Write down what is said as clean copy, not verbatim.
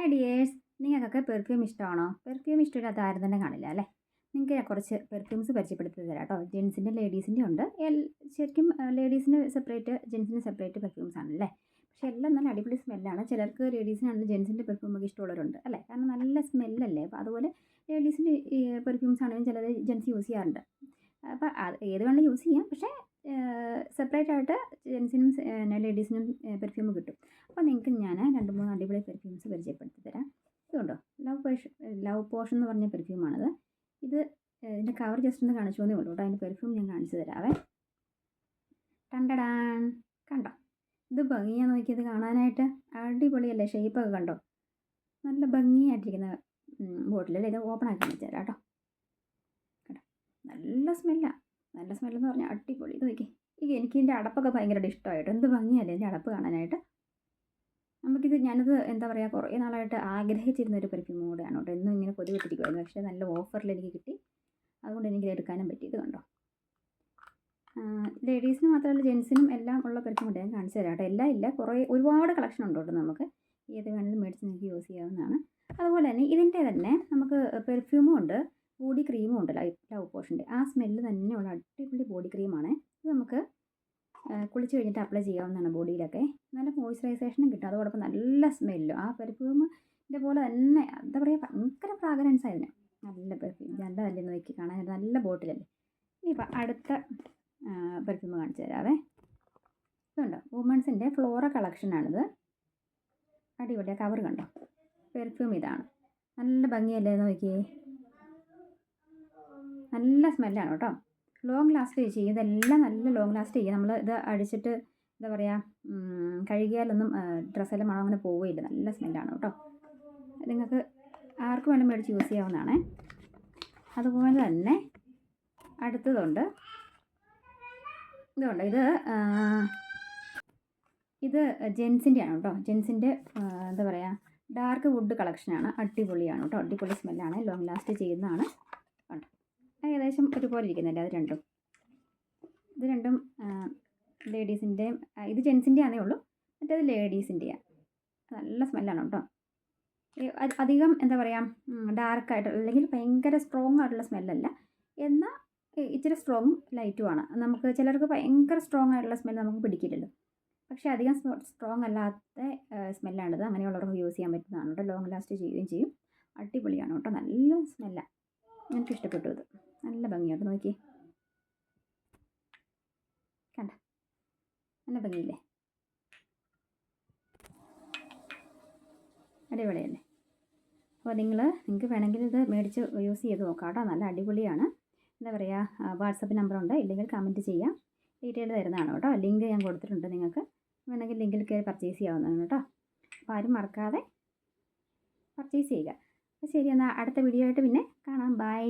Hi dears, നിങ്ങൾക്കൊക്കെ perfume ഇഷ്ടമാണോ? Perfume ഇഷ്ടമില്ലാത്ത ആരും തന്നെ കാണില്ല അല്ലേ? നിങ്ങൾക്ക് ഞാൻ കുറച്ച് പെർഫ്യൂംസ് പരിചയപ്പെടുത്തി തരാം കേട്ടോ. ജെൻസിൻ്റെ ലേഡീസിൻ്റെ ഉണ്ട്. ശരിക്കും ലേഡീസിന് സെപ്പറേറ്റ്, ജെൻസിന് സെപ്പറേറ്റ് പെർഫ്യൂംസ് ആണല്ലേ. പക്ഷേ എല്ലാം നല്ല അടിപൊളി സ്മെല്ലാണ്. ചിലർക്ക് ലേഡീസിനാണെങ്കിൽ ജെൻസിൻ്റെ പെർഫ്യൂമൊക്കെ ഇഷ്ടമുള്ളവരുണ്ട് അല്ലേ, കാരണം നല്ല സ്മെല്ലല്ലേ. അപ്പോൾ അതുപോലെ ലേഡീസിൻ്റെ ഈ പെർഫ്യൂംസ് ആണെങ്കിലും ചിലർ ജെൻസ് യൂസ് ചെയ്യാറുണ്ട്. അപ്പോൾ അത് ഏത് വേണമെങ്കിലും യൂസ് ചെയ്യാം, പക്ഷേ സെപ്പറേറ്റ് ആയിട്ട് ജെൻസിനും ലേഡീസിനും പെർഫ്യൂം കിട്ടും. അപ്പോൾ നിങ്ങൾക്ക് ഞാൻ 2-3 അടിപൊളി പെർഫ്യൂംസ് പരിചയപ്പെടുത്തി തരാം. ഇതുണ്ടോ, ലവ് പോഷൻ എന്ന് പറഞ്ഞ പെർഫ്യൂമാണിത്. ഇതിൻ്റെ കവർ ജസ്റ്റ് ഒന്ന് കാണിച്ചു എന്നേ ഉള്ളൂ കേട്ടോ. അതിൻ്റെ പെർഫ്യൂം ഞാൻ കാണിച്ചു തരാവേ. കണ്ടടാൻ, കണ്ടോ? ഇത് ഭംഗിയാണ്, നോക്കിയത് കാണാനായിട്ട് അടിപൊളിയല്ലേ. ഷേപ്പൊക്കെ കണ്ടോ, നല്ല ഭംഗിയായിട്ടിരിക്കുന്ന ബോട്ടിലല്ലേ. ഇത് ഓപ്പൺ ആക്കി കാണിച്ചു തരാം കേട്ടോ. കേട്ടോ, നല്ല സ്മെല്ലാണ്. നല്ല സ്മെല്ലെന്ന് പറഞ്ഞാൽ അടിപൊളി. ഇത് നോക്കി, എനിക്ക് ഇതിൻ്റെ അടപ്പൊക്കെ ഭയങ്കരമായിട്ട് ഇഷ്ടമായിട്ട്. എന്ത് ഭംഗിയല്ലേ ഇതിൻ്റെ അടപ്പ് കാണാനായിട്ട്. ഞാനിത് എന്താ പറയുക, കുറേ നാളായിട്ട് ആഗ്രഹിച്ചിരുന്ന ഒരു പെർഫ്യൂം കൂടെയാണ് കേട്ടോ. എന്നും ഇങ്ങനെ കൊതി വിട്ടിരിക്കുമായിരുന്നു, പക്ഷേ നല്ല ഓഫറിൽ എനിക്ക് കിട്ടി. അതുകൊണ്ട് എനിക്കിത് എടുക്കാനും പറ്റി. ഇത് കണ്ടോ, ലേഡീസിന് മാത്രമല്ല ജെൻസിനും എല്ലാം ഉള്ള പെർഫ്യൂം ഉണ്ട്. ഞാൻ കാണിച്ചു തരാം കേട്ടോ. എല്ലാം ഇല്ല, ഒരുപാട് കളക്ഷൻ ഉണ്ട് കേട്ടോ. നമുക്ക് ഏത് വേണമെങ്കിലും മേടിച്ച് നിങ്ങൾക്ക് യൂസ് ചെയ്യാവുന്നതാണ്. അതുപോലെ തന്നെ ഇതിൻ്റെ തന്നെ നമുക്ക് പെർഫ്യൂമും ഉണ്ട്, ബോഡി ക്രീമും ഉണ്ട്. ലവ് പോഷൻ്റെ ആ സ്മെല്ല് തന്നെയുള്ള അടിപൊളി ബോഡി ക്രീമാണ്. ഇത് നമുക്ക് കുളിച്ച് കഴിഞ്ഞിട്ട് അപ്ലൈ ചെയ്യാവുന്നതാണ് ബോഡിയിലൊക്കെ. നല്ല മോയ്സ്ചറൈസേഷനും കിട്ടും, അതോടൊപ്പം നല്ല സ്മെല്ലും. ആ പെർഫ്യൂമിൻ്റെ പോലെ തന്നെ എന്താ പറയുക, ഭയങ്കര ഫ്രാഗ്രൻസ് ആയിരുന്നു. നല്ല പെർഫ്യൂം, നല്ലതല്ലേ നോക്കി കാണാനായിട്ട്, നല്ല ബോട്ടിലല്ലേ. ഇനിയിപ്പോൾ അടുത്ത പെർഫ്യൂം കാണിച്ചു തരാവേ. ഇതുണ്ടോ, വുമൺസിൻ്റെ ഫ്ലോറ കളക്ഷനാണിത്. അടിപൊളിയാണ്, കവർ കണ്ടോ. പെർഫ്യൂം ഇതാണ്, നല്ല ഭംഗിയല്ലേ നോക്കിയേ. നല്ല സ്മെല്ലാണ് കേട്ടോ. ലോങ് ലാസ്റ്റ് ചെയ്യും, ഇതെല്ലാം നല്ല ലോങ് ലാസ്റ്റ് ചെയ്യും. നമ്മൾ ഇത് അടിച്ചിട്ട് എന്താ പറയുക, കഴുകിയാലൊന്നും ഡ്രസ്സെല്ലാം മണം അങ്ങനെ പോവുകയില്ല. നല്ല സ്മെല്ലാണ് കേട്ടോ. നിങ്ങൾക്ക് ആർക്ക് വേണം മേടിച്ച് യൂസ് ചെയ്യാവുന്നതാണ്. അതുപോലെ തന്നെ അടുത്തതുണ്ട്. ഇതുണ്ട്, ഇത് ജെൻസിൻ്റെയാണ് കേട്ടോ. ജെൻസിൻ്റെ എന്താ പറയുക, ഡാർക്ക് വുഡ് കളക്ഷനാണ്. അടിപൊളിയാണ് കേട്ടോ, അടിപൊളി സ്മെല്ലാണ്, ലോങ് ലാസ്റ്റ് ചെയ്യുന്നതാണ്. കണ്ടോ, ഏകദേശം ഒരുപോലെ ഇരിക്കുന്നില്ല അത് രണ്ടും. ഇത് രണ്ടും ലേഡീസിൻ്റെയും, ഇത് ജെൻസിൻ്റെ ആണേ ഉള്ളൂ, മറ്റേത് ലേഡീസിൻ്റെയാണ്. നല്ല സ്മെല്ലാണ് കേട്ടോ. അധികം എന്താ പറയുക, ഡാർക്കായിട്ട് അല്ലെങ്കിൽ ഭയങ്കര സ്ട്രോങ് ആയിട്ടുള്ള സ്മെല്ലല്ല, എന്നാൽ ഇച്ചിരി സ്ട്രോങ്ങും ലൈറ്റുമാണ്. നമുക്ക് ചിലർക്ക് ഭയങ്കര സ്ട്രോങ് ആയിട്ടുള്ള സ്മെല്ല് നമുക്ക് പിടിക്കില്ലല്ലോ, പക്ഷേ അധികം സ്ട്രോങ് അല്ലാത്ത സ്മെല്ലാണിത്. അങ്ങനെയുള്ളവർക്ക് യൂസ് ചെയ്യാൻ പറ്റുന്നതാണ് കേട്ടോ. ലോങ് ലാസ്റ്റ് ചെയ്യുകയും ചെയ്യും. അടിപൊളിയാണ് കേട്ടോ, നല്ല സ്മെല്ലാണ്. എനിക്ക് ഇഷ്ടപ്പെട്ടു. ഇത് നല്ല ഭംഗിയായിട്ട് നോക്കി, കണ്ട നല്ല ഭംഗിയില്ലേ, അടിപൊളിയല്ലേ. അപ്പോൾ നിങ്ങൾക്ക് വേണമെങ്കിൽ ഇത് മേടിച്ച് യൂസ് ചെയ്ത് നോക്കാം കേട്ടോ. നല്ല അടിപൊളിയാണ്. എന്താ പറയുക, വാട്സപ്പ് നമ്പറുണ്ട്, ഇല്ലെങ്കിൽ കമൻറ്റ് ചെയ്യാം, ഡീറ്റെയിൽ തരുന്നതാണ് കേട്ടോ. ലിങ്ക് ഞാൻ കൊടുത്തിട്ടുണ്ട്, നിങ്ങൾക്ക് വേണമെങ്കിൽ ലിങ്കിൽ കയറി പർച്ചേസ് ചെയ്യാവുന്നതാണ് കേട്ടോ. അപ്പോൾ ആരും മറക്കാതെ പർച്ചേസ് ചെയ്യുക. അപ്പോൾ ശരി, എന്നാൽ അടുത്ത വീഡിയോ ആയിട്ട് പിന്നെ കാണാം. ബൈ.